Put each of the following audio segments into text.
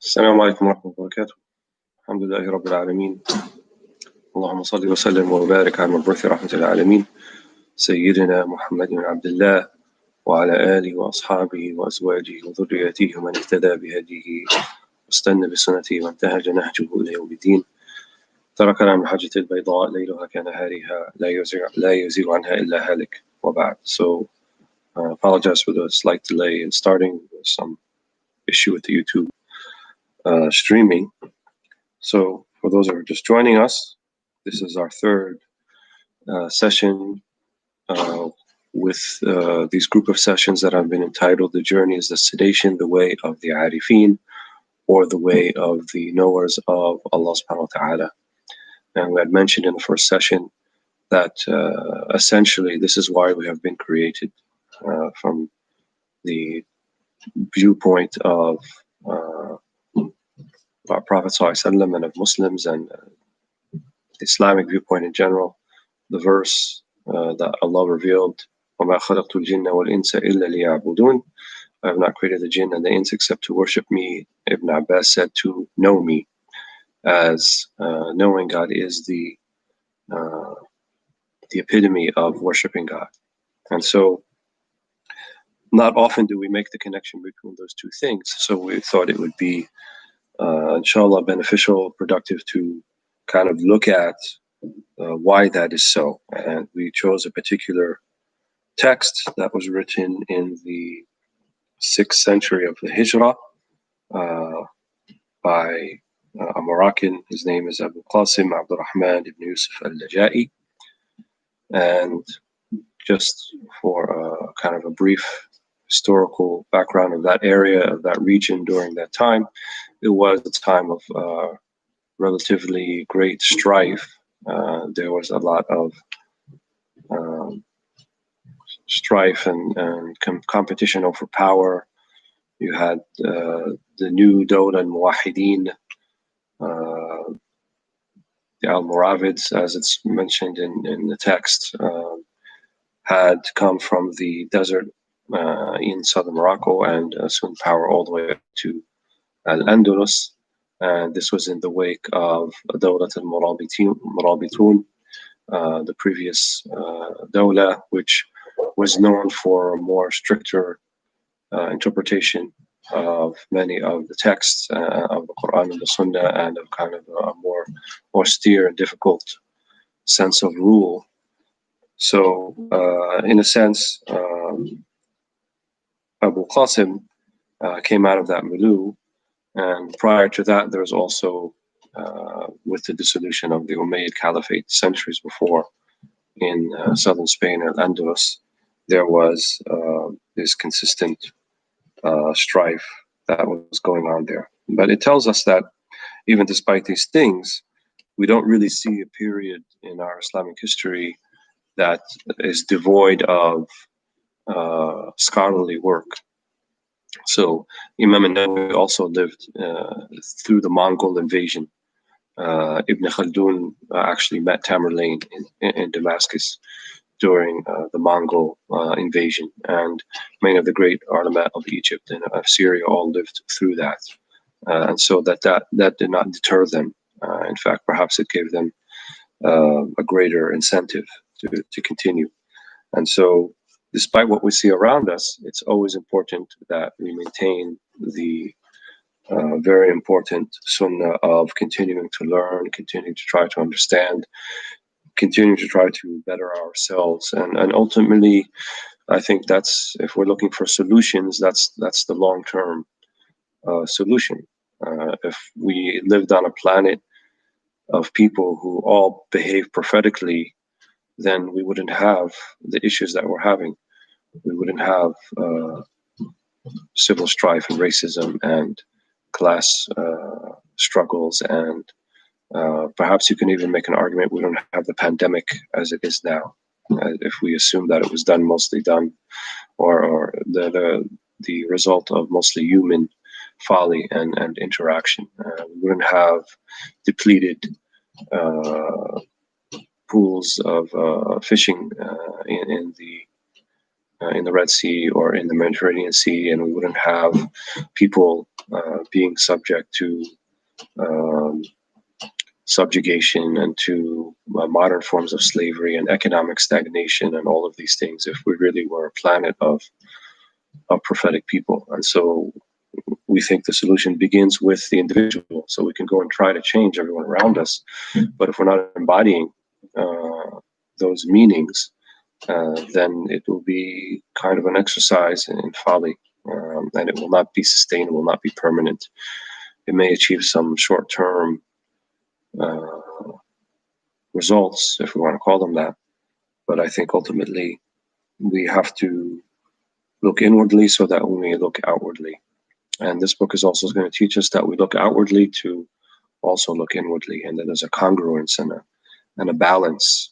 السلام عليكم ورحمة الله وبركاته. الحمد لله رب العالمين. اللهم صل وسلم وبارك على المبعوث رحمة العالمين سيدنا محمد بن عبد الله وعلى آله وأصحابه وأزواجه وذريته ومن اهتدى بهديه واستنى بسنته وانتهج نهجه إلى يوم الدين. تركنا المحجة البيضاء ليلها كنهارها لا يزيغ عنها إلا هالك وبعد. So apologize for the slight delay in starting. Some issue with the YouTube streaming. So for those who are just joining us, this is our third session with these group of sessions that have been entitled The Journey is the Sedation, the Way of the Arifin, or the Way of the Knowers of Allah subhanahu wa ta'ala. And we had mentioned in the first session that essentially this is why we have been created, from the viewpoint of our Prophet ﷺ and of Muslims and the Islamic viewpoint in general. The verse that Allah revealed, وَمَا خَلَقْتُ الْجِنَّ وَالْإِنسَ إِلَّا لِيَعْبُدُونَ, I have not created the jinn and the ins except to worship me. Ibn Abbas said to know me, as knowing God is the epitome of worshiping God. And so not often do we make the connection between those two things. So we thought it would be inshallah beneficial, productive to kind of look at why that is so. And we chose a particular text that was written in the 6th century of the Hijrah by a Moroccan. His name is Abu Qasim Abdurrahman ibn Yusuf al-Laja'i. And just for kind of a brief historical background of that area, of that region during that time, it was a time of relatively great strife. There was a lot of strife and competition over power. You had the new Dawla al-Muwahideen, the Almoravids, as it's mentioned in the text, had come from the desert in southern Morocco and assumed power all the way up to Al-Andalus. And this was in the wake of Dawlat al-Murabitun, the previous Dawla, which was known for a more stricter interpretation of many of the texts of the Quran and the Sunnah, and of kind of a more austere and difficult sense of rule. So in a sense, Abu Qasim came out of that milieu. And prior to that, there was also, with the dissolution of the Umayyad Caliphate centuries before in southern Spain and Andalus, there was this consistent strife that was going on there. But it tells us that even despite these things, we don't really see a period in our Islamic history that is devoid of scholarly work. So Imam al-Nawawi also lived through the Mongol invasion. Ibn Khaldun actually met Tamerlane in Damascus during the Mongol invasion, and many of the great ulama of Egypt and of Syria all lived through that. And so that did not deter them. In fact, perhaps it gave them a greater incentive to continue. And so despite what we see around us, it's always important that we maintain the very important sunnah of continuing to learn, continuing to try to understand, continuing to try to better ourselves. And ultimately, I think that's, if we're looking for solutions, that's the long-term solution. If we lived on a planet of people who all behave prophetically, then we wouldn't have the issues that we're having. We wouldn't have civil strife and racism and class struggles, and perhaps you can even make an argument we don't have the pandemic as it is now, if we assume that it was mostly done, or the result of mostly human folly and interaction. We wouldn't have depleted pools of fishing in the in the Red Sea or in the Mediterranean Sea, and we wouldn't have people being subject to um, subjugation and to modern forms of slavery and economic stagnation and all of these things if we really were a planet of prophetic people. And so we think the solution begins with the individual. So we can go and try to change everyone around us, but if we're not embodying those meanings, then it will be kind of an exercise in folly, and it will not be sustainable, not be permanent. It may achieve some short-term results, if we want to call them that, but I think ultimately we have to look inwardly so that we may look outwardly. And this book is also going to teach us that we look outwardly to also look inwardly, and that there's a congruence and a balance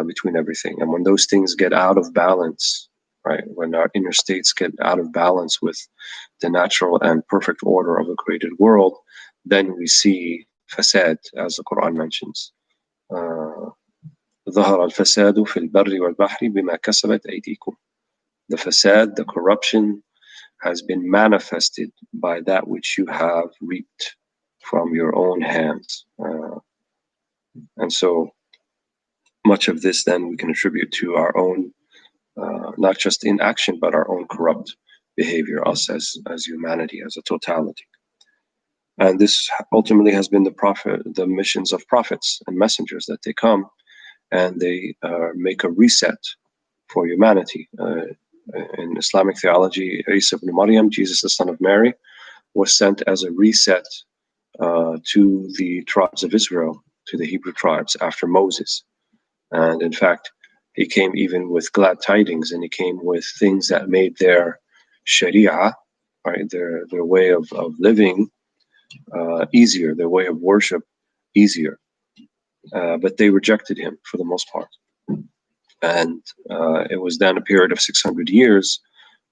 between everything. And when those things get out of balance, right, when our inner states get out of balance with the natural and perfect order of the created world, then we see fasad, as the Quran mentions. ظهر الفساد في البر والبحر بما كسبت أيديكم. The fasad, the corruption, has been manifested by that which you have reaped from your own hands. And so much of this then we can attribute to our own, not just inaction, but our own corrupt behavior, us as humanity, as a totality. And this ultimately has been the missions of prophets and messengers, that they come and they make a reset for humanity. In Islamic theology, Isa ibn Maryam, Jesus the son of Mary, was sent as a reset to the tribes of Israel, to the Hebrew tribes after Moses. And in fact, he came even with glad tidings, and he came with things that made their sharia, right, their way of living easier, their way of worship easier. But they rejected him for the most part. And it was then a period of 600 years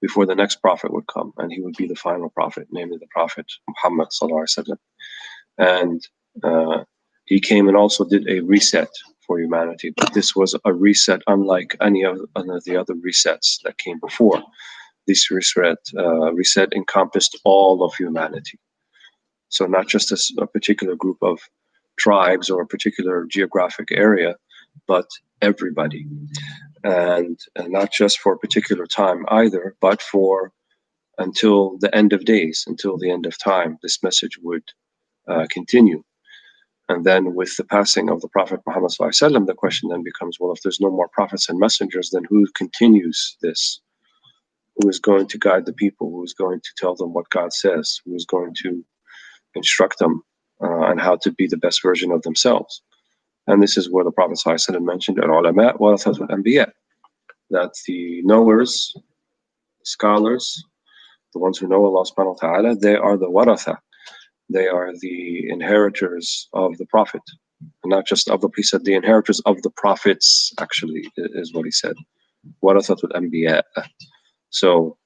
before the next prophet would come, and he would be the final prophet, namely the Prophet Muhammad sallallahu alaihi wasallam. And he came and also did a reset for humanity, but this was a reset unlike any of the other resets that came before. This reset encompassed all of humanity. So not just a particular group of tribes or a particular geographic area, but everybody. And not just for a particular time either, but for until the end of days, until the end of time, this message would continue. And then with the passing of the Prophet Muhammad ﷺ, the question then becomes, well, if there's no more prophets and messengers, then who continues this? Who is going to guide the people? Who is going to tell them what God says? Who is going to instruct them on how to be the best version of themselves? And this is where the Prophet ﷺ mentioned, al-ulama warathatul anbiya, that the knowers, scholars, the ones who know Allah subhanahu wa ta'ala, they are the waratha. They are the inheritors of the Prophet. And not just of the, he said, the inheritors of the prophets, actually, is what he said. Warathatul anbiya. So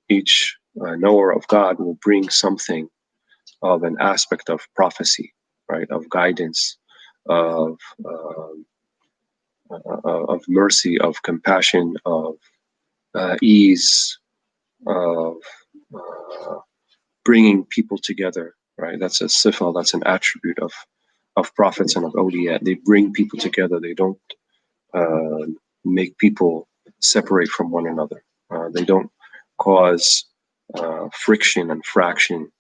each knower of God will bring something of an aspect of prophecy, right, of guidance, of mercy, of compassion, of ease, of bringing people together, right? That's a sifa, that's an attribute of prophets and of awliya. They bring people together. They don't make people separate from one another. They don't cause friction and fraction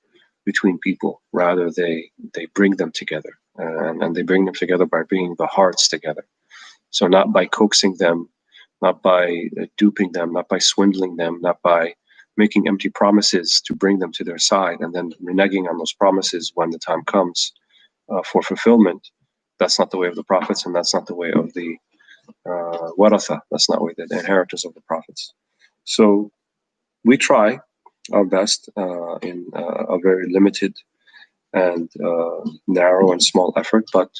between people. Rather, they bring them together, and they bring them together by bringing the hearts together. So not by coaxing them, not by duping them, not by swindling them, not by making empty promises to bring them to their side and then reneging on those promises when the time comes for fulfillment. That's not the way of the prophets, and that's not the way of the waratha. That's not the way, the inheritors of the prophets. So we try our best in a very limited and narrow and small effort, but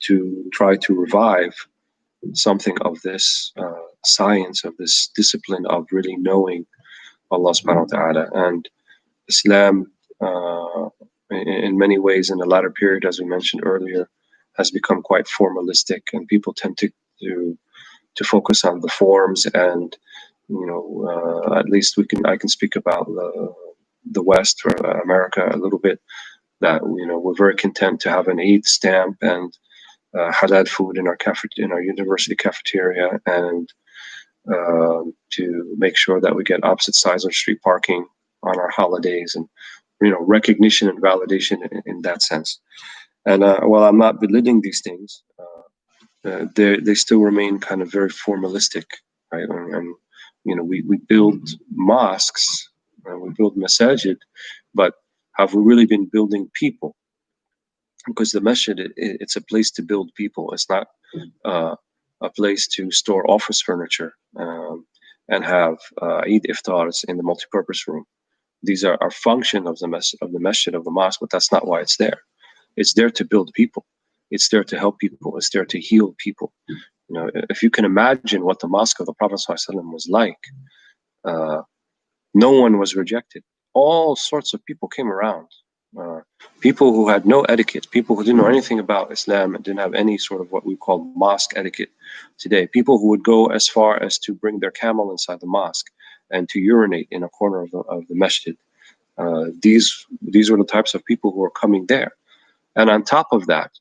to try to revive something of this science, of this discipline of really knowing Allah subhanahu wa ta'ala. And Islam, in many ways, in the latter period, as we mentioned earlier, has become quite formalistic, and people tend to focus on the forms and At least I can speak about the West or America a little bit. That we're very content to have an Eid stamp and halal food in our university cafeteria, and to make sure that we get opposite sides of street parking on our holidays, and recognition and validation in that sense. And while I'm not belittling these things, they still remain kind of very formalistic, right? And we build mosques and we build masajid, but have we really been building people? Because the masjid, it's a place to build people. It's not a place to store office furniture and have Eid iftars in the multipurpose room. These are function of the masjid, of the mosque, but that's not why it's there. It's there to build people. It's there to help people. It's there to heal people. If you can imagine what the mosque of the Prophet ﷺ was like, no one was rejected. All sorts of people came around. People who had no etiquette, people who didn't know anything about Islam and didn't have any sort of what we call mosque etiquette today. People who would go as far as to bring their camel inside the mosque and to urinate in a corner of the masjid. These were the types of people who were coming there. And on top of that,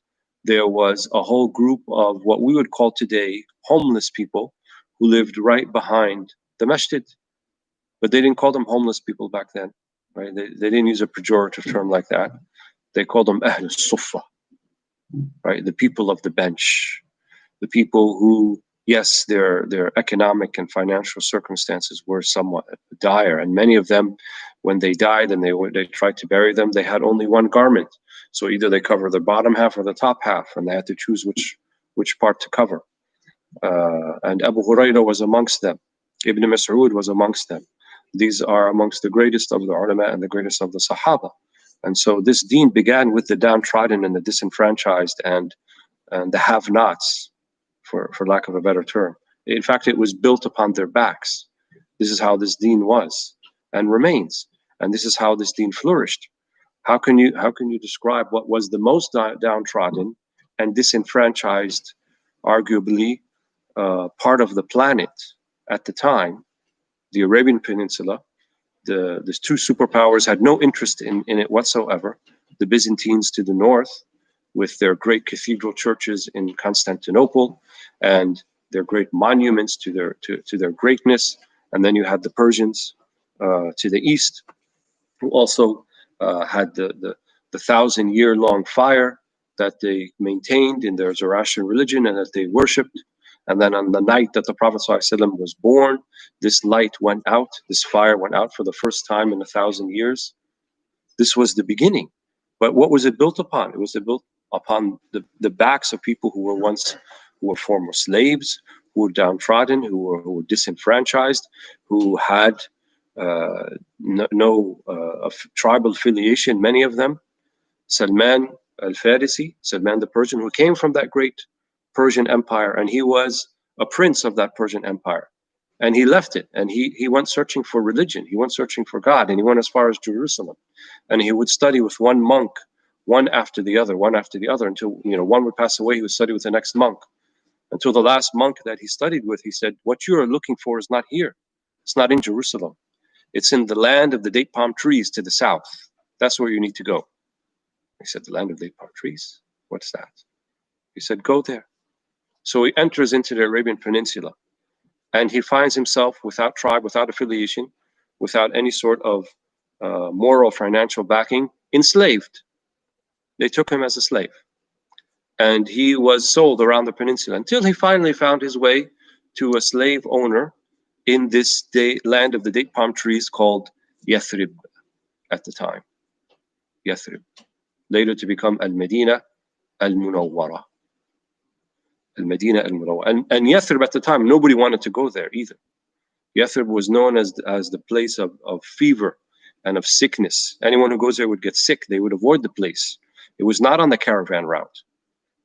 there was a whole group of what we would call today homeless people who lived right behind the masjid. But they didn't call them homeless people back then, right? They didn't use a pejorative term like that. They called them Ahl al-Suffa, right? The people of the bench, the people who, yes, their economic and financial circumstances were somewhat dire, and many of them, when they died and they tried to bury them, they had only one garment. So either they cover the bottom half or the top half, and they had to choose which part to cover. And Abu Hurairah was amongst them. Ibn Mas'ud was amongst them. These are amongst the greatest of the ulama and the greatest of the Sahaba. And so this deen began with the downtrodden and the disenfranchised and the have-nots, for lack of a better term. In fact, it was built upon their backs. This is how this deen was and remains. And this is how this deen flourished. How can you describe what was the most downtrodden and disenfranchised, arguably, part of the planet at the time, the Arabian Peninsula? The two superpowers had no interest in it whatsoever. The Byzantines to the north, with their great cathedral churches in Constantinople and their great monuments to their greatness, and then you had the Persians to the east, who also had the 1,000-year-long fire that they maintained in their Zoroastrian religion and that they worshipped. And then on the night that the Prophet ﷺ was born, this light went out, this fire went out for the first time in 1,000 years. This was the beginning. But what was it built upon? It was built upon the backs of people who were former slaves, who were downtrodden, who were disenfranchised, who had no tribal affiliation, many of them. Salman al-Farisi, Salman the Persian, who came from that great Persian Empire, and he was a prince of that Persian Empire. And he left it, and he went searching for religion. He went searching for God, and he went as far as Jerusalem. And he would study with one monk, one after the other, until one would pass away. He would study with the next monk, until the last monk that he studied with, he said, "What you are looking for is not here. It's not in Jerusalem. It's in the land of the date palm trees to the south. That's where you need to go." He said, "The land of date palm trees? What's that?" He said, "Go there." So he enters into the Arabian Peninsula, and he finds himself without tribe, without affiliation, without any sort of moral, financial backing, enslaved. They took him as a slave. And he was sold around the peninsula until he finally found his way to a slave owner in this land of the date palm trees called Yathrib at the time. Yathrib, later to become Al-Medina Al-Munawwara. Al-Medina Al-Munawwara. And Yathrib at the time, nobody wanted to go there either. Yathrib was known as the place of fever and of sickness. Anyone who goes there would get sick. They would avoid the place. It was not on the caravan route.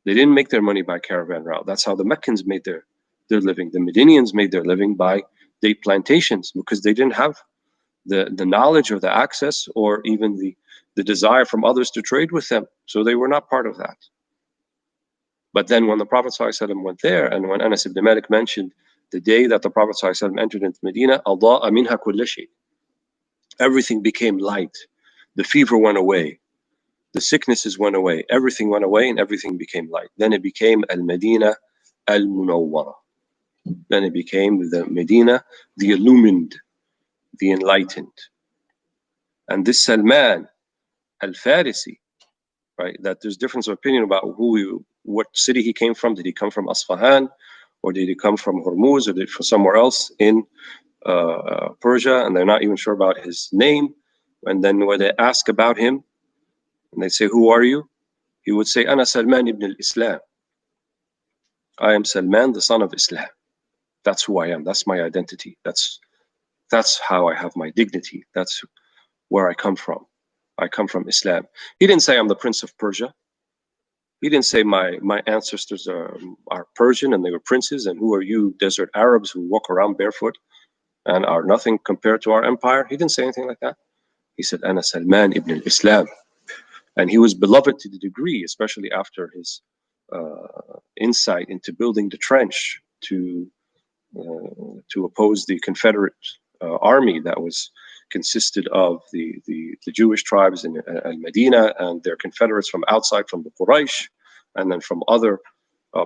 They didn't make their money by caravan route. That's how the Meccans made their living. The Medinians made their living by date plantations, because they didn't have the knowledge or the access or even the desire from others to trade with them. So they were not part of that. But then when the Prophet ﷺ went there, and when Anas ibn Malik mentioned The day that the Prophet ﷺ entered into Medina, أضاء منها كل شيء. Everything became light. The fever went away. The sicknesses went away. Everything went away and everything became light. Then it became Al-Medina Al-Munawwara. Then it became the Medina, the illumined, the enlightened. And this Salman Al-Farisi, right, that there's difference of opinion about what city he came from. Did he come from Asfahan, or did he come from Hormuz, or did he from somewhere else in Persia? And they're not even sure about his name. And then when they ask about him, and they say, "Who are you?" He would say, "Ana Salman ibn al-Islam." I am Salman, the son of Islam. That's who I am. That's my identity. That's how I have my dignity. That's where I come from. I come from Islam. He didn't say I'm the prince of Persia. He didn't say my ancestors are Persian and they were princes, and who are you desert Arabs who walk around barefoot and are nothing compared to our empire. He didn't say anything like that. He said, "Ana Salman ibn al-Islam." And he was beloved to the degree, especially after his insight into building the trench to oppose the Confederate army that consisted of the Jewish tribes in Al-Medina and their confederates from outside, from the Quraysh, and then from other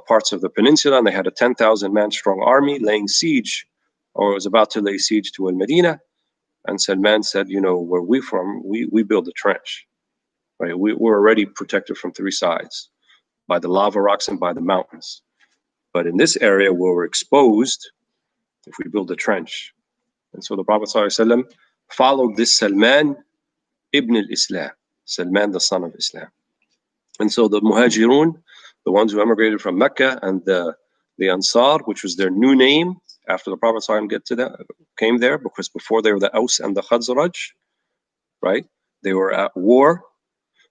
parts of the peninsula. And they had a 10,000 man strong army laying siege, or was about to lay siege to Al-Medina. And Salman said, "You know, where we from, we build a trench. Right? We're already protected from three sides, by the lava rocks and by the mountains. But in this area where we're exposed, if we build a trench." And so the Prophet ﷺ followed this Salman ibn al-Islam, Salman the son of Islam. And so the Muhajirun, the ones who emigrated from Mecca, and the Ansar, which was their new name after the Prophet ﷺ came there, because before they were the Aus and the Khazraj, right? They were at war.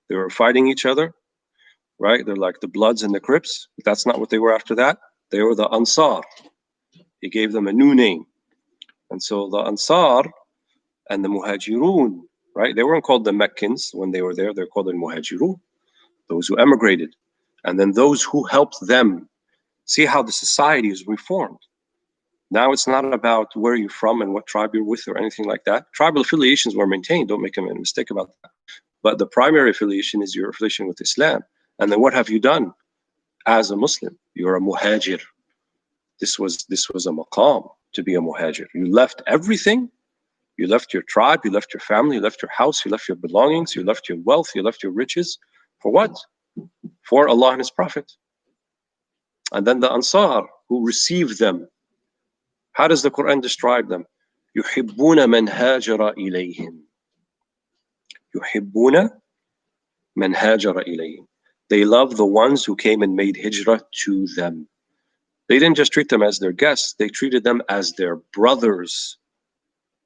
They were fighting each other, right? They're like the Bloods and the Crips. But that's not what they were after that. They were the Ansar. He gave them a new name. And so the Ansar and the Muhajirun, right? They weren't called the Meccans when they were there. They're called the Muhajirun, those who emigrated. And then those who helped them. See how the society is reformed. Now it's not about where you're from and what tribe you're with or anything like that. Tribal affiliations were maintained. Don't make a mistake about that. But the primary affiliation is your affiliation with Islam. And then what have you done as a Muslim? You're a muhajir. This was a maqam to be a muhajir. You left everything. You left your tribe, you left your family, you left your house, you left your belongings, you left your wealth, you left your riches. For what? For Allah and His Prophet. And then the Ansar who received them. How does the Quran describe them? يُحِبُّونَ مَنْ هَاجَرَ إِلَيْهِمْ. يُحِبُّونَ مَنْ هَاجَرَ إِلَيْهِمْ. They love the ones who came and made hijrah to them. They didn't just treat them as their guests, they treated them as their brothers.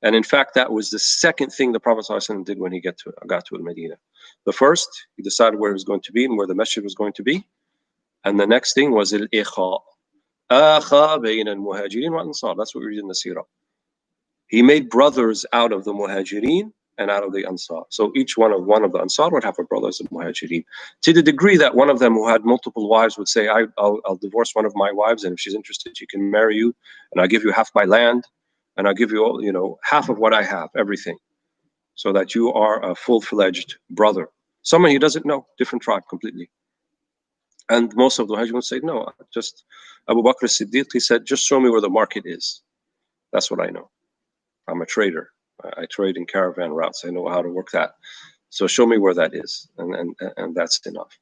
And in fact, that was the second thing the Prophet ﷺ did when he got to Al-Medina. The first, he decided where he was going to be and where the masjid was going to be. And the next thing was al-ikha. Akha bayna al-muhajirin wa ansar. That's what we read in the seerah. He made brothers out of the muhajirin and out of the ansar. So each one of the ansar would have a brother as a muhajirin. To the degree that one of them who had multiple wives would say, I'll divorce one of my wives, and if she's interested, she can marry you, and I'll give you half my land, and I'll give you all, half of what I have, everything, so that you are a full-fledged brother. Someone he doesn't know, different tribe completely. And most of the Muhajirun say, no, just Abu Bakr as-Siddiq, he said, just show me where the market is. That's what I know. I'm a trader. I trade in caravan routes. I know how to work that. So show me where that is. And that's enough.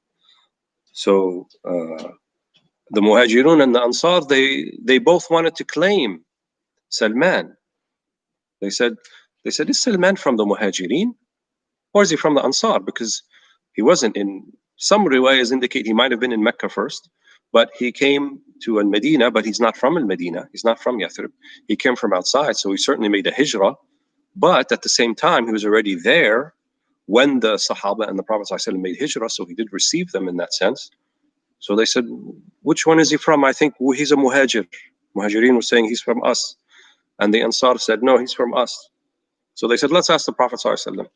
So the Muhajirun and the Ansar, they both wanted to claim Salman. They said, is Salman from the Muhajirin? Or is he from the Ansar? Because he wasn't in, some riwayahs indicate he might have been in Mecca first, but he came to Al-Medina, but he's not from Al-Medina. He's not from Yathrib. He came from outside, so he certainly made a hijrah. But at the same time, he was already there when the Sahaba and the Prophet ﷺ made hijrah, so he did receive them in that sense. So they said, which one is he from? I think he's a muhajir. Muhajirin was saying he's from us. And the Ansar said, no, he's from us. So they said, let's ask the Prophet ﷺ.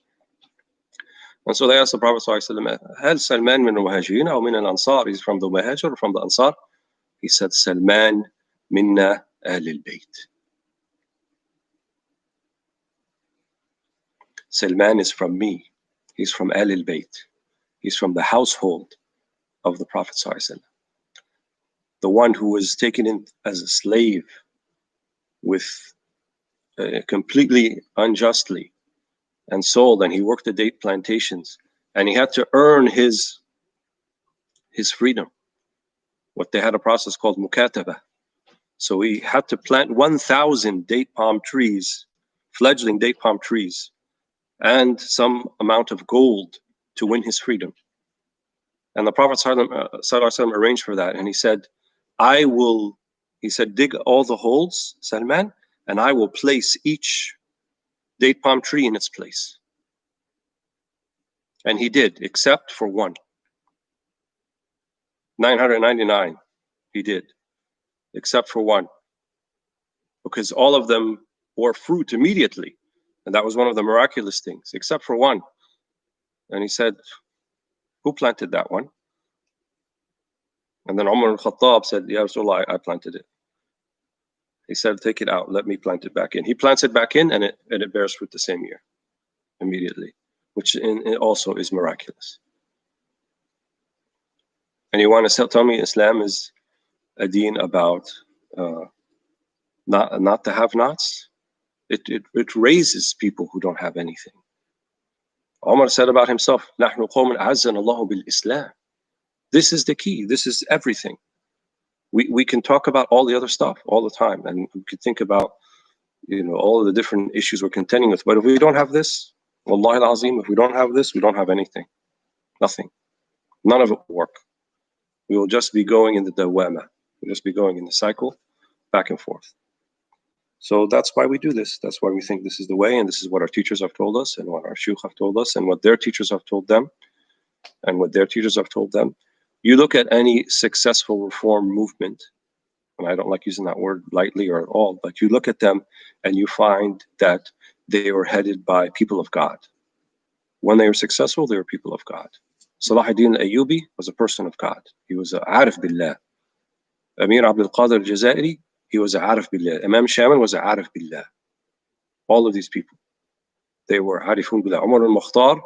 And so they asked the Prophet ﷺ, Hal Salman min al-Muhajirin or min al-Ansar? He's from the Muhajir or from the Ansar? He said, Salman minna آل البيت. Salman is from me. He's from Al al-Bayt. He's from the household of the Prophet ﷺ. The one who was taken in as a slave with completely unjustly and sold, and he worked the date plantations, and he had to earn his freedom. What they had a process called mukataba. So he had to plant 1,000 date palm trees, fledgling date palm trees, and some amount of gold to win his freedom. And the Prophet ﷺ arranged for that, and he said, dig all the holes, Salman, and I will place each date palm tree in its place. And he did, except for one. 999, he did, except for one. Because all of them bore fruit immediately. And that was one of the miraculous things, except for one. And he said, who planted that one? And then Umar al-Khattab said, Ya Rasulullah, I planted it. He said, take it out, let me plant it back in. He plants it back in, and it bears fruit the same year, immediately, which it also is miraculous. And you want to tell me Islam is a deen about not the have-nots? It raises people who don't have anything. Umar said about himself, نحن قوم أعزنا الله بالإسلام. This is the key. This is everything. We can talk about all the other stuff all the time, and we could think about, all of the different issues we're contending with. But if we don't have this, wallahi al-azim, if we don't have this, we don't have anything. Nothing. None of it will work. We will just be going in the dawama. We'll just be going in the cycle, back and forth. So that's why we do this. That's why we think this is the way, and this is what our teachers have told us, and what our shuyukh have told us, and what their teachers have told them, and what their teachers have told them. You look at any successful reform movement, and I don't like using that word lightly or at all, but you look at them and you find that they were headed by people of God. When they were successful, they were people of God. Salah ad-Din al-Ayyubi was a person of God. He was a Arif Billah. Amir Abdul Qadir al-Jazairi, he was a Arif Billah. Imam Shaman was a Arif Billah. All of these people, they were Arifun Billah. Umar al-Mukhtar,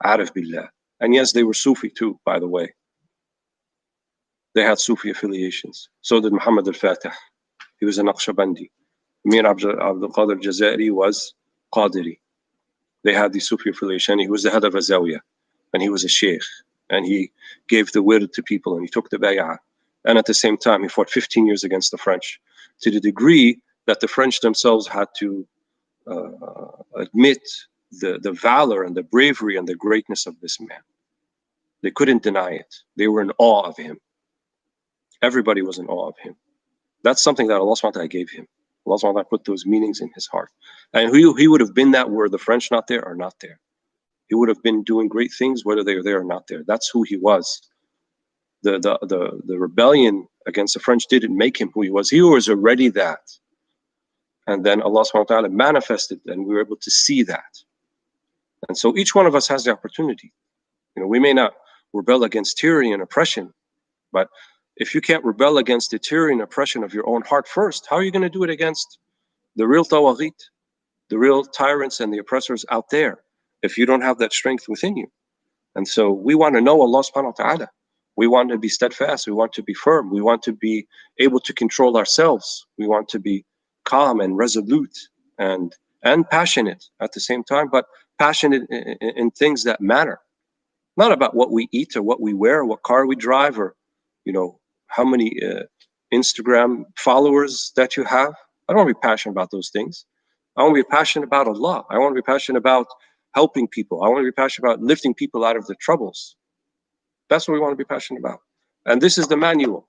Arif Billah. And yes, they were Sufi too, by the way. They had Sufi affiliations. So did Muhammad al-Fatih. He was a Naqshbandi. Amir Abdul Qadir al-Jazairi was Qadiri. They had the Sufi affiliation. He was the head of a Zawiyah, and he was a sheikh, and he gave the wird to people, and he took the bay'ah. And at the same time, he fought 15 years against the French, to the degree that the French themselves had to admit the valor and the bravery and the greatness of this man. They couldn't deny it. They were in awe of him. Everybody was in awe of him. That's something that Allah SWT gave him. Allah SWT put those meanings in his heart. And he would have been that were the French not there or not there. He would have been doing great things whether they were there or not there. That's who he was. The rebellion against the French didn't make him who he was. He was already that. And then Allah SWT manifested, and we were able to see that. And so each one of us has the opportunity. We may not rebel against tyranny and oppression, but if you can't rebel against the tyranny and oppression of your own heart first, how are you going to do it against the real tawaghit, the real tyrants and the oppressors out there, if you don't have that strength within you? And so we want to know Allah subhanahu wa ta'ala. We want to be steadfast. We want to be firm. We want to be able to control ourselves. We want to be calm and resolute and passionate at the same time, but passionate in things that matter. Not about what we eat or what we wear or what car we drive or, how many Instagram followers that you have. I don't want to be passionate about those things. I want to be passionate about Allah. I want to be passionate about helping people. I want to be passionate about lifting people out of their troubles. That's what we want to be passionate about. And this is the manual.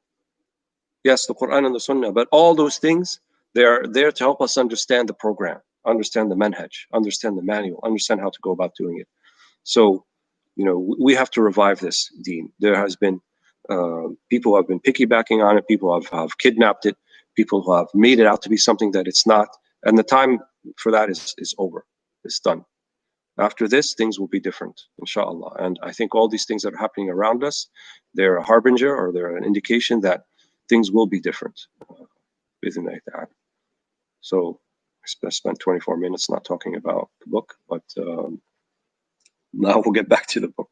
Yes, the Quran and the Sunnah, but all those things, they are there to help us understand the program, understand the manhaj, understand the manual, understand how to go about doing it. So, we have to revive this deen. There has been people who have been piggybacking on it, people have kidnapped it, people who have made it out to be something that it's not. And the time for that is over. It's done. After this, things will be different, inshallah. And I think all these things that are happening around us, they're a harbinger, or they're an indication that things will be different. بإذن الله تعالى. So I spent 24 minutes not talking about the book, but now we'll get back to the book.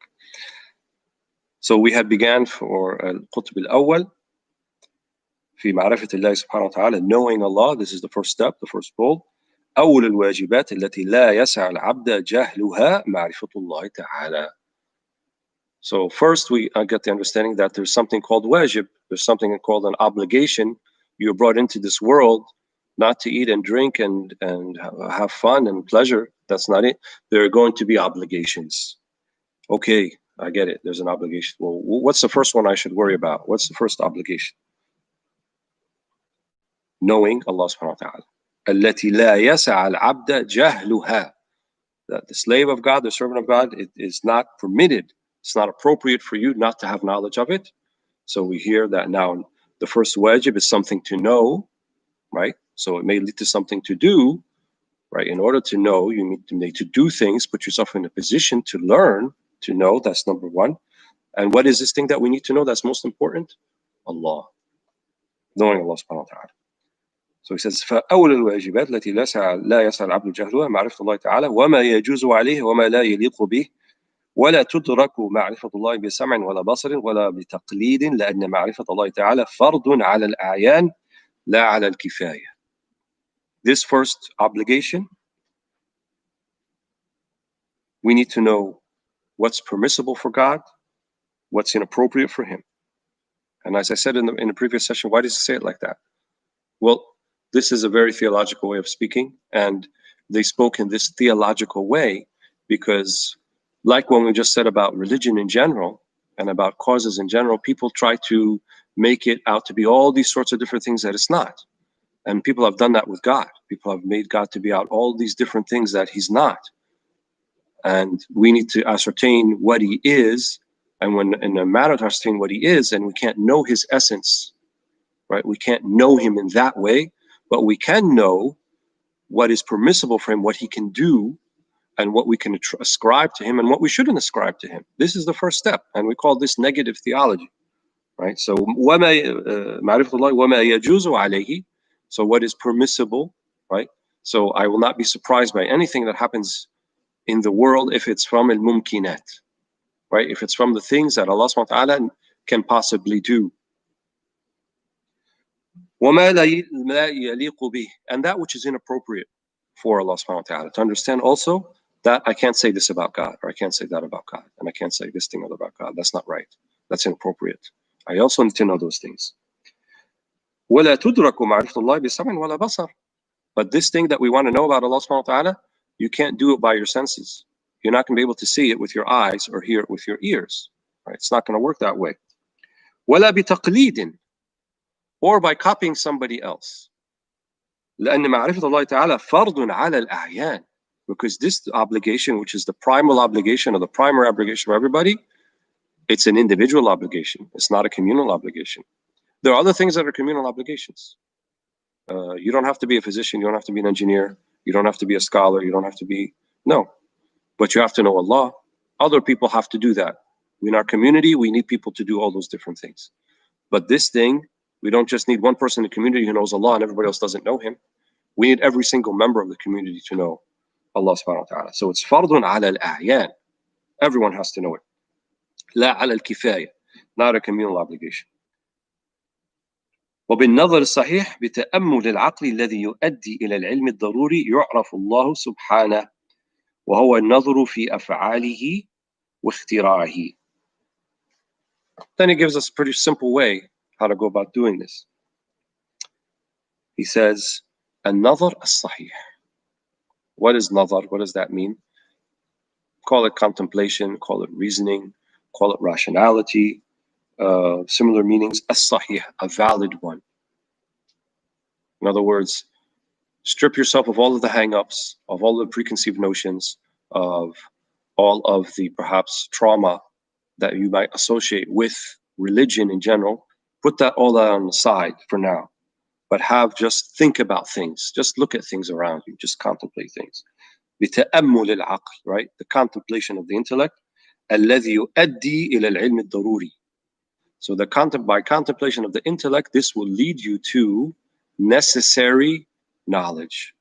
So we had began for القطب الأول في معرفة الله سبحانه وتعالى, knowing Allah. This is the first step, the first goal. أول الواجبات التي لا يسع العبد جهلها معرفة الله تعالى. So first we get the understanding that there's something called wajib. There's something called an obligation. You're brought into this world not to eat and drink and have fun and pleasure. That's not it. There are going to be obligations. Okay, I get it. There's an obligation. Well, what's the first one I should worry about? What's the first obligation? Knowing Allah subhanahu wa ta'ala. التي لا يسع العبد جهلها. That the slave of God, the servant of God, it is not permitted. It's not appropriate for you not to have knowledge of it. So we hear that now the first wajib is something to know, right? So it may lead to something to do, right? In order to know, you need to do things, put yourself in a position to learn, to know. That's number one. And what is this thing that we need to know that's most important? Allah. Knowing Allah subhanahu wa ta'ala. So he says, فأول الواجبات التي لا يسعى العبد جهلها معرفة الله تعالى وما يجوز عليه وما لا يليق به ولا تدرك معرفة الله بسمع ولا بصر ولا بتقليد لأن معرفة الله تعالى فرض على الأعيان لا على الكفاية. This first obligation, we need to know what's permissible for God, what's inappropriate for Him. And as I said in the previous session, why does he say it like that? Well, this is a very theological way of speaking, and they spoke in this theological way because, like when we just said about religion in general and about causes in general, people try to make it out to be all these sorts of different things that it's not. And people have done that with God. People have made God to be out all these different things that He's not. And we need to ascertain what He is. And when in a matter to ascertain what He is, and we can't know His essence, right? We can't know Him in that way, but we can know what is permissible for Him, what He can do, and what we can ascribe to Him and what we shouldn't ascribe to Him. This is the first step, and we call this negative theology, right? So وَمَا مَعْرِفَةُ اللَّهِ وَمَا يَجُوزُ عَلَيْهِ. So what is permissible, right? So I will not be surprised by anything that happens in the world if it's from al-mumkinat, right? If it's from the things that Allah subhanahu wa ta'ala can possibly do. وَمَا لَا يَلِيقُ بِهِ. And that which is inappropriate for Allah subhanahu wa ta'ala. To understand also that I can't say this about God, or I can't say that about God, and I can't say this thing about God. That's not right. That's inappropriate. I also need to know those things. وَلَا تُدْرَكُ مَعْرِفَةُ اللَّهِ بِسَمْعٍ وَلَا بَصَرٍ. But this thing that we want to know about Allah subhanahu wa ta'ala, you can't do it by your senses. You're not going to be able to see it with your eyes or hear it with your ears. Right? It's not going to work that way. وَلَا بِتَقْلِيدٍ. Or by copying somebody else. لأن معرفة الله تعالى فرض على الأعيان. Because this obligation, which is the primal obligation or the primary obligation of everybody, it's an individual obligation. It's not a communal obligation. There are other things that are communal obligations. You don't have to be a physician. You don't have to be an engineer. You don't have to be a scholar. You don't have to be, no. But you have to know Allah. Other people have to do that. In our community, we need people to do all those different things. But this thing, we don't just need one person in the community who knows Allah and everybody else doesn't know Him. We need every single member of the community to know Allah subhanahu wa ta'ala. So it's fardun ala al-a'yan. Everyone has to know it. La ala al-kifaya. Not a communal obligation. وبالنظر الصحيح بتأمل العقل الذي يؤدي إلى العلم الضروري يعرف الله سبحانه وهو النظر في أفعاله واختراعه. Then he gives us a pretty simple way how to go about doing this. He says, النظر الصحيح. What is nazar? What does that mean? Call it contemplation, call it reasoning, call it rationality, similar meanings. As-sahih, a valid one. In other words, strip yourself of all of the hang-ups, of all the preconceived notions, of all of the perhaps trauma that you might associate with religion in general. Put that all on the side for now. But just think about things. Just look at things around you. Just contemplate things. بتأمل العقل, right? The contemplation of the intellect. الذي يؤدي إلى العلم الضروري. So by contemplation of the intellect, this will lead you to necessary knowledge.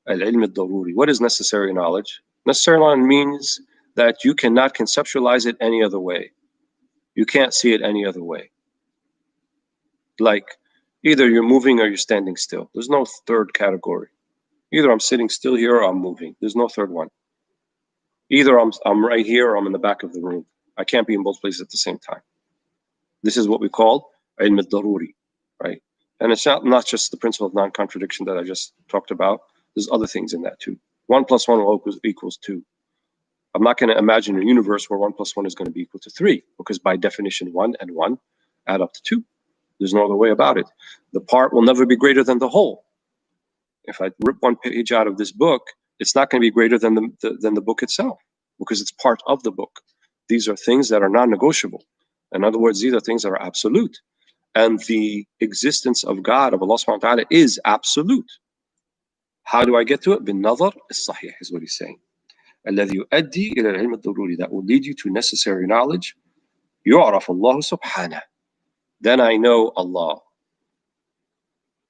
Al-ilm al-daruri. What is necessary knowledge? Necessary knowledge means that you cannot conceptualize it any other way. You can't see it any other way. Like, either you're moving or you're standing still. There's no third category. Either I'm sitting still here or I'm moving. There's no third one. Either I'm right here or I'm in the back of the room. I can't be in both places at the same time. This is what we call ilm al-daruri, right? And it's not just the principle of non-contradiction that I just talked about. There's other things in that too. 1 + 1 equals 2. I'm not going to imagine a universe where 1 + 1 is going to be equal to 3, because by definition 1 and 1 add up to 2. There's no other way about it. The part will never be greater than the whole. If I rip one page out of this book, it's not going to be greater than the book itself, because it's part of the book. These are things that are non-negotiable. In other words, these are things that are absolute. And the existence of God, of Allah subhanahu wa ta'ala, is absolute. How do I get to it? بالنظر الصحيح is what he's saying. الذي يؤدي إلى العلم الضروري, that will lead you to necessary knowledge. يعرف الله سبحانه. Then I know Allah.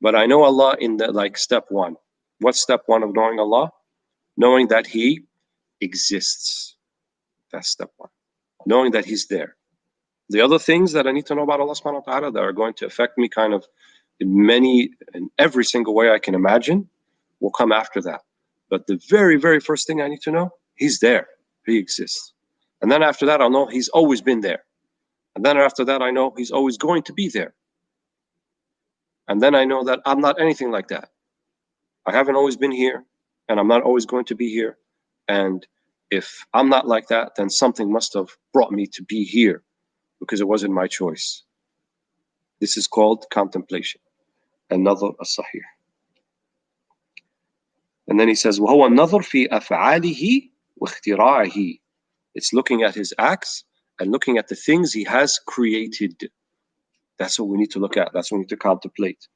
But I know Allah in the, like, step 1. What's step 1 of knowing Allah? Knowing that He exists. That's step 1. Knowing that He's there. The other things that I need to know about Allah subhanahu wa ta'ala that are going to affect me kind of in every single way I can imagine will come after that. But the very, very first thing I need to know, He's there. He exists. And then after that, I'll know He's always been there. And then after that, I know He's always going to be there. And then I know that I'm not anything like that. I haven't always been here, and I'm not always going to be here. And if I'm not like that, then something must have brought me to be here, because it wasn't my choice. This is called contemplation. An-nadhr as-sahih. And then he says, وَهُوَ النَّظْرُ فِي أَفْعَالِهِ وَاخْتِرَاعِهِ. It's looking at His acts and looking at the things He has created. That's what we need to look at. That's what we need to contemplate.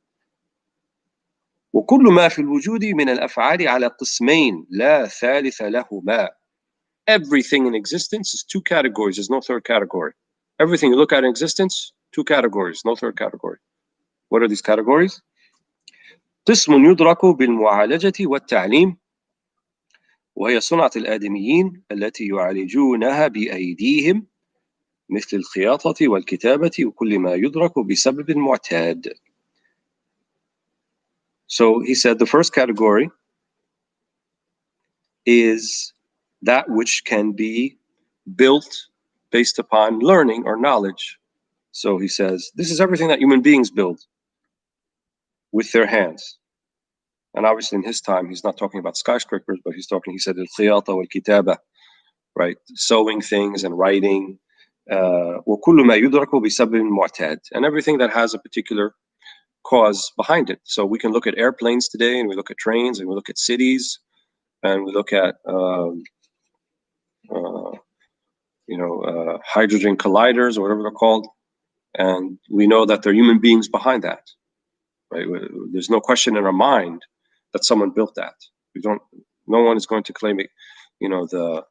وكل ما في الوجود من الأفعال على قسمين لا ثالث لهما. Everything in existence is 2 categories. There's no third category. Everything you look at in existence, 2 categories, no third category. What are these categories? قسم يدرك بالمعالجة والتعليم، وهي صنعة الآدميين التي يعالجونها بأيديهم مثل الخياطة والكتابة وكل ما يدرك بسبب معتاد. So he said the first category is that which can be built based upon learning or knowledge. So he says this is everything that human beings build with their hands. And obviously in his time, he's not talking about skyscrapers, but he said al-khiyata wal-kitaba, right? Sewing things and writing. وَكُلُّ مَا يُدْرَكُ بِسَبْبٍ مُعْتَادٍ. And everything that has a particular cause behind it. So we can look at airplanes today, and we look at trains, and we look at cities, and we look at hydrogen colliders, or whatever they're called, and we know that there are human beings behind that, right? There's no question in our mind that someone built that. No one is going to claim it. The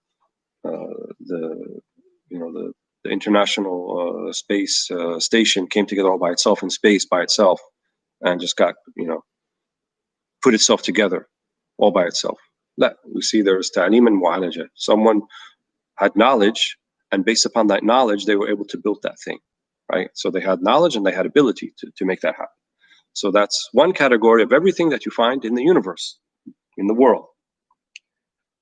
International Space Station came together all by itself in space by itself, and just got put itself together all by itself. We see there's ta'lim and mu'alaja. Someone had knowledge, and based upon that knowledge, they were able to build that thing, right? So they had knowledge and they had ability to make that happen. So that's one category of everything that you find in the universe, in the world.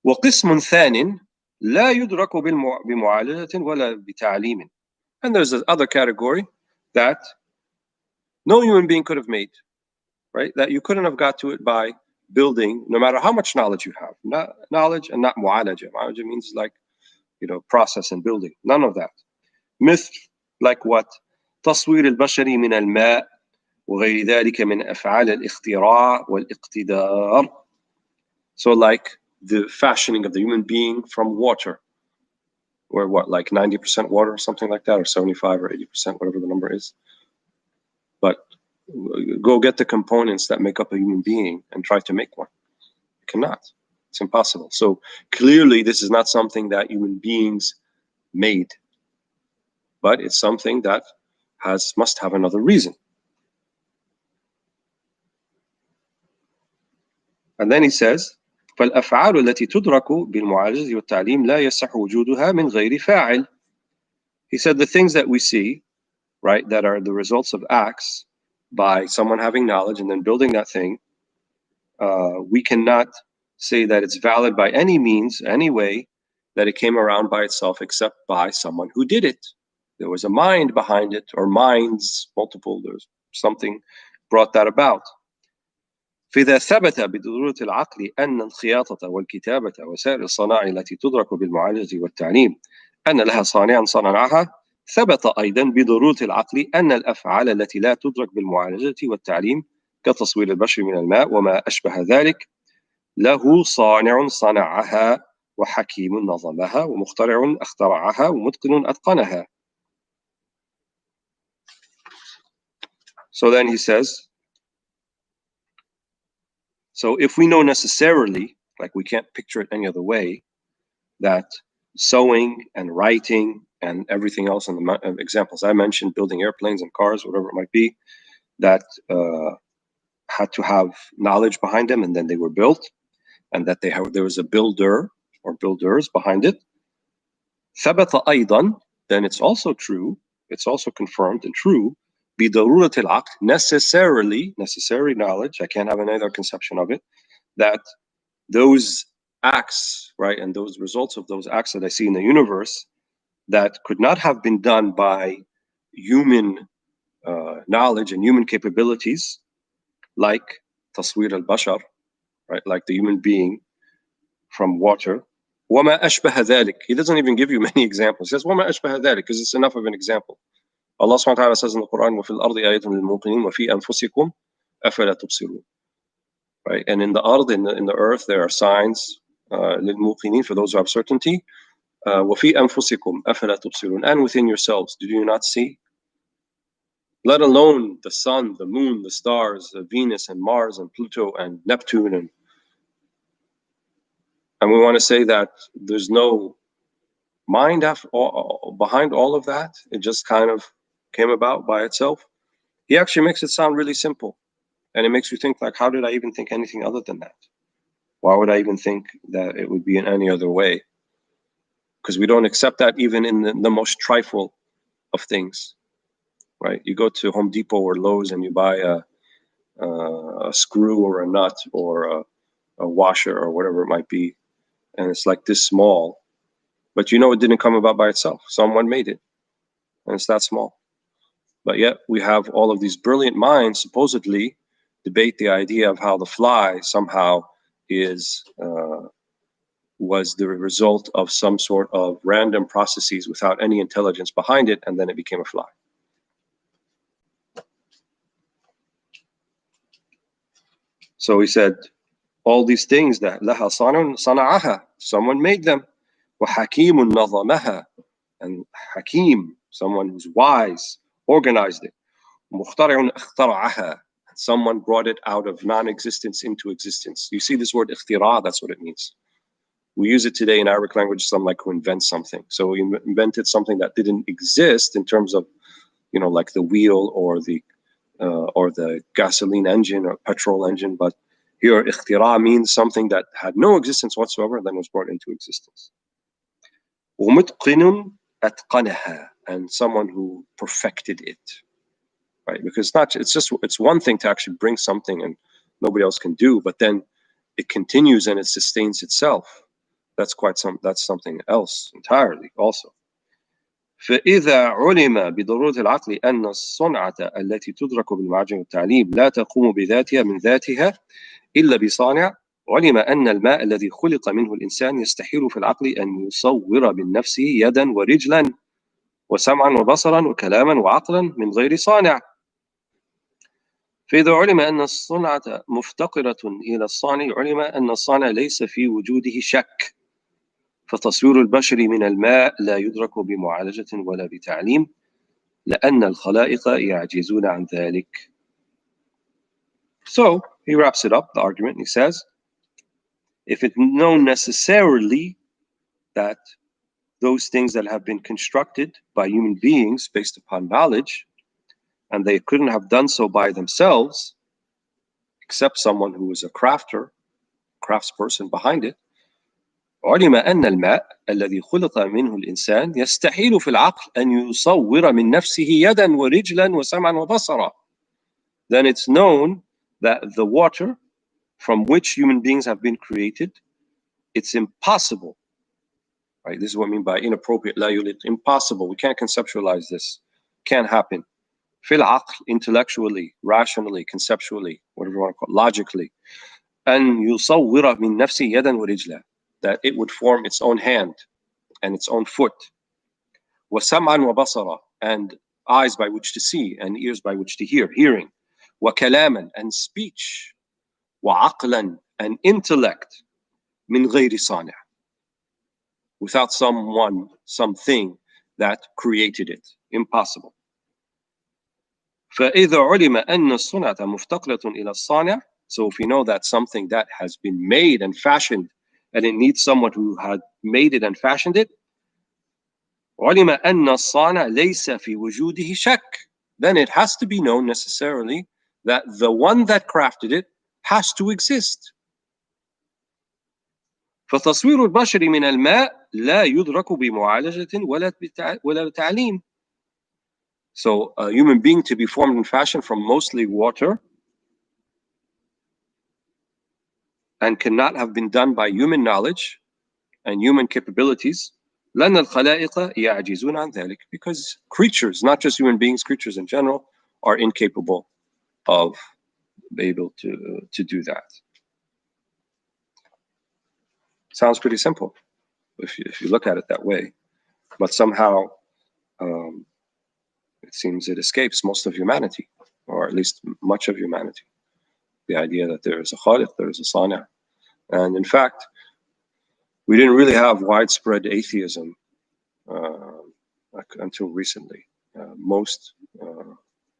وقسم ثان لا يدرك بمعالجة ولا بتعليم. And there's this other category that no human being could have made, right? That you couldn't have got to it by building, no matter how much knowledge you have. Not knowledge and not mu'alaja. Mu'alaja means like, process and building. None of that. مثل, like what? تصوير البشر من الماء وغير ذلك من أفعال الاختراع والاقتدار. So like the fashioning of the human being from water, or what, like 90% water or something like that, or 75 or 80%, whatever the number is. But go get the components that make up a human being and try to make one. You cannot. It's impossible. So clearly this is not something that human beings made, but it's something that must have another reason. And then he says, فالأفعال التي تدرك بالمعالجة والتعليم لا يصح وجودها من غير فاعل. He said the things that we see, right, that are the results of acts by someone having knowledge and then building that thing, we cannot say that it's valid by any means, any way, that it came around by itself except by someone who did it. There was a mind behind it, or minds, multiple, there's something brought that about. فإذا ثبت بضرورة العقل أن الخياطة والكتابة وسائر الصنائع التي تدرك بالمعالجة والتعليم أن لها صانعا صنعها، ثبت أيضا بضرورة العقل أن الأفعال التي لا تدرك بالمعالجة والتعليم كتصوير البشر من الماء وما أشبه ذلك له صانع صنعها وحكيم نظمها ومخترع اخترعها ومتقن أتقنها. So then he says, so if we know necessarily, like we can't picture it any other way, that sewing and writing and everything else in the examples I mentioned, building airplanes and cars, whatever it might be, that had to have knowledge behind them and then they were built, and that there was a builder or builders behind it. ثبت أيضا, then it's also true, it's also confirmed and true, بضرورة العقل, necessary knowledge, I can't have any other conception of it, that those acts, right, and those results of those acts that I see in the universe that could not have been done by human knowledge and human capabilities, like تصوير البشر, right, like the human being from water. وما أشبه ذلك. He doesn't even give you many examples. He says وما أشبه ذلك because it's enough of an example. Allah subhanahu wa ta'ala says in the Quran, وفي الأرض آيات للموقنين وفي أنفسكم أفلا تبصرون. Right, and in the ard, in the earth, there are signs للموقنين, for those who have certainty. وفي أنفسكم أفلا تبصرون, and within yourselves, do you not see? Let alone the sun, the moon, the stars, Venus and Mars and Pluto and Neptune, and we want to say that there's no mind behind all of that. It just kind of came about by itself. He actually makes it sound really simple, and it makes you think, like, how did I even think anything other than that? Why would I even think that it would be in any other way? Because we don't accept that even in the most trifle of things, right? You go to Home Depot or Lowe's and you buy a screw or a nut or a washer or whatever it might be, and it's like this small, but you know it didn't come about by itself. Someone made it, and it's that small. But yet we have all of these brilliant minds supposedly debate the idea of how the fly somehow was the result of some sort of random processes without any intelligence behind it, and then it became a fly. So he said, all these things that لها صانع صنعها, someone made them. وحكيم نظمها, and Hakim, someone who's wise, organized it. مخترع اخترعها, someone brought it out of non-existence into existence. You see this word اختراع, that's what it means. We use it today in Arabic language, someone like who invents something. So he invented something that didn't exist in terms of, you know, like the wheel or the gasoline engine or petrol engine. But here, ikhtira means something that had no existence whatsoever, then was brought into existence. ومتقن أتقنها, and someone who perfected it, right? Because it's one thing to actually bring something and nobody else can do, but then it continues and it sustains itself. That's something else entirely also. فإذا علم بضرورة العقل أن الصنعة التي تدرك بالمعجم والتعليم لا تقوم بذاتها من ذاتها إلا بصانع، علم أن الماء الذي خلق منه الإنسان يستحيل في العقل أن يصور من نفسه يدا ورجلا وسمعا وبصرا وكلاما وعقلا من غير صانع. فإذا علم أن الصنعة مفتقرة إلى الصانع، علم أن الصانع ليس في وجوده شك، فتصوير البشر من الماء لا يدرك بمعالجة ولا بتعليم، لأن الخلائق يعجزون عن ذلك. So he wraps it up, the argument, and he says, if it's known necessarily that those things that have been constructed by human beings based upon knowledge, and they couldn't have done so by themselves, except someone who was a crafter, craftsperson behind it. علم أن الماء الذي خلق منه الإنسان يستحيل في العقل أن يصور من نفسه يدا ورجلا وسمعا وبصرا. Then it's known that the water from which human beings have been created, it's impossible. Right? This is what I mean by inappropriate. لا يليق. Impossible. We can't conceptualize this. Can't happen. في العقل, intellectually, rationally, conceptually, whatever you want to call it, logically. أن يصور من نفسه يدا ورجلا. That it would form its own hand and its own foot. وسمعا وبصرا, and eyes by which to see and ears by which to hear, hearing. وكلاما, and speech. وعقلا, and intellect. من غير صانع, without someone, something that created it. Impossible. فإذا علم أن الصنعة مفتقرة إلى الصانع, so if you know that something that has been made and fashioned and it needs someone who had made it and fashioned it, علم أن الصانع ليس في وجوده شك, then it has to be known necessarily that the one that crafted it has to exist. فتصوير البشر من الماء لا يدرك بمعالجة ولا تعليم. So a human being to be formed and fashioned from mostly water and cannot have been done by human knowledge and human capabilities, لأن الخلائق يعجزون عن ذلك, because creatures, not just human beings, creatures in general, are incapable of being able to do that. Sounds pretty simple if you look at it that way, but somehow it seems it escapes most of humanity, or at least much of humanity. The idea that there is a Khaliq, there is a Sani'. And in fact, we didn't really have widespread atheism until recently. Most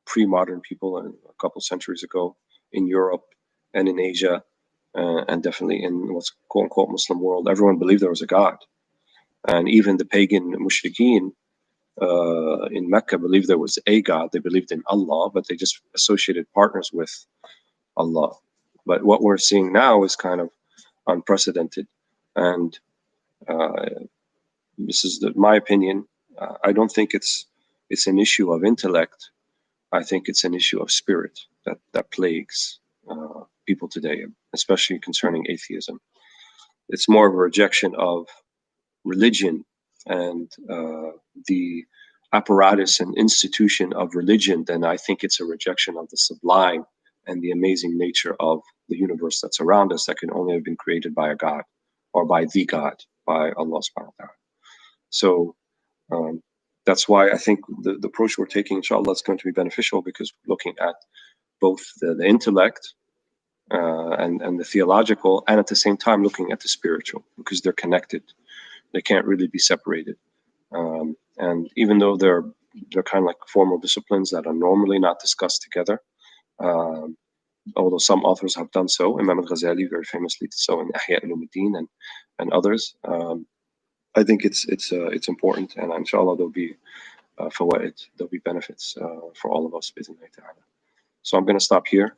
pre-modern people a couple centuries ago in Europe and in Asia, and definitely in what's quote-unquote Muslim world, everyone believed there was a God. And even the pagan mushrikeen in Mecca believed there was a God. They believed in Allah, but they just associated partners with Allah. But what we're seeing now is kind of unprecedented. And this is my opinion. I don't think it's an issue of intellect. I think it's an issue of spirit that plagues people today, especially concerning atheism. It's more of a rejection of religion and the apparatus and institution of religion than I think it's a rejection of the sublime and the amazing nature of the universe that's around us that can only have been created by a God, or by the God, by Allah subhanahu wa ta'ala. So that's why I think the approach we're taking, inshallah, is going to be beneficial, because we're looking at both the intellect and the theological, and at the same time looking at the spiritual, because they're connected. They can't really be separated. And even though they're kind of like formal disciplines that are normally not discussed together, although some authors have done so, Imam al-Ghazali very famously did so in Ihya al-Ulumuddin and others. I think it's important, and inshallah there'll be fawaid, there'll be benefits for all of us. So I'm going to stop here.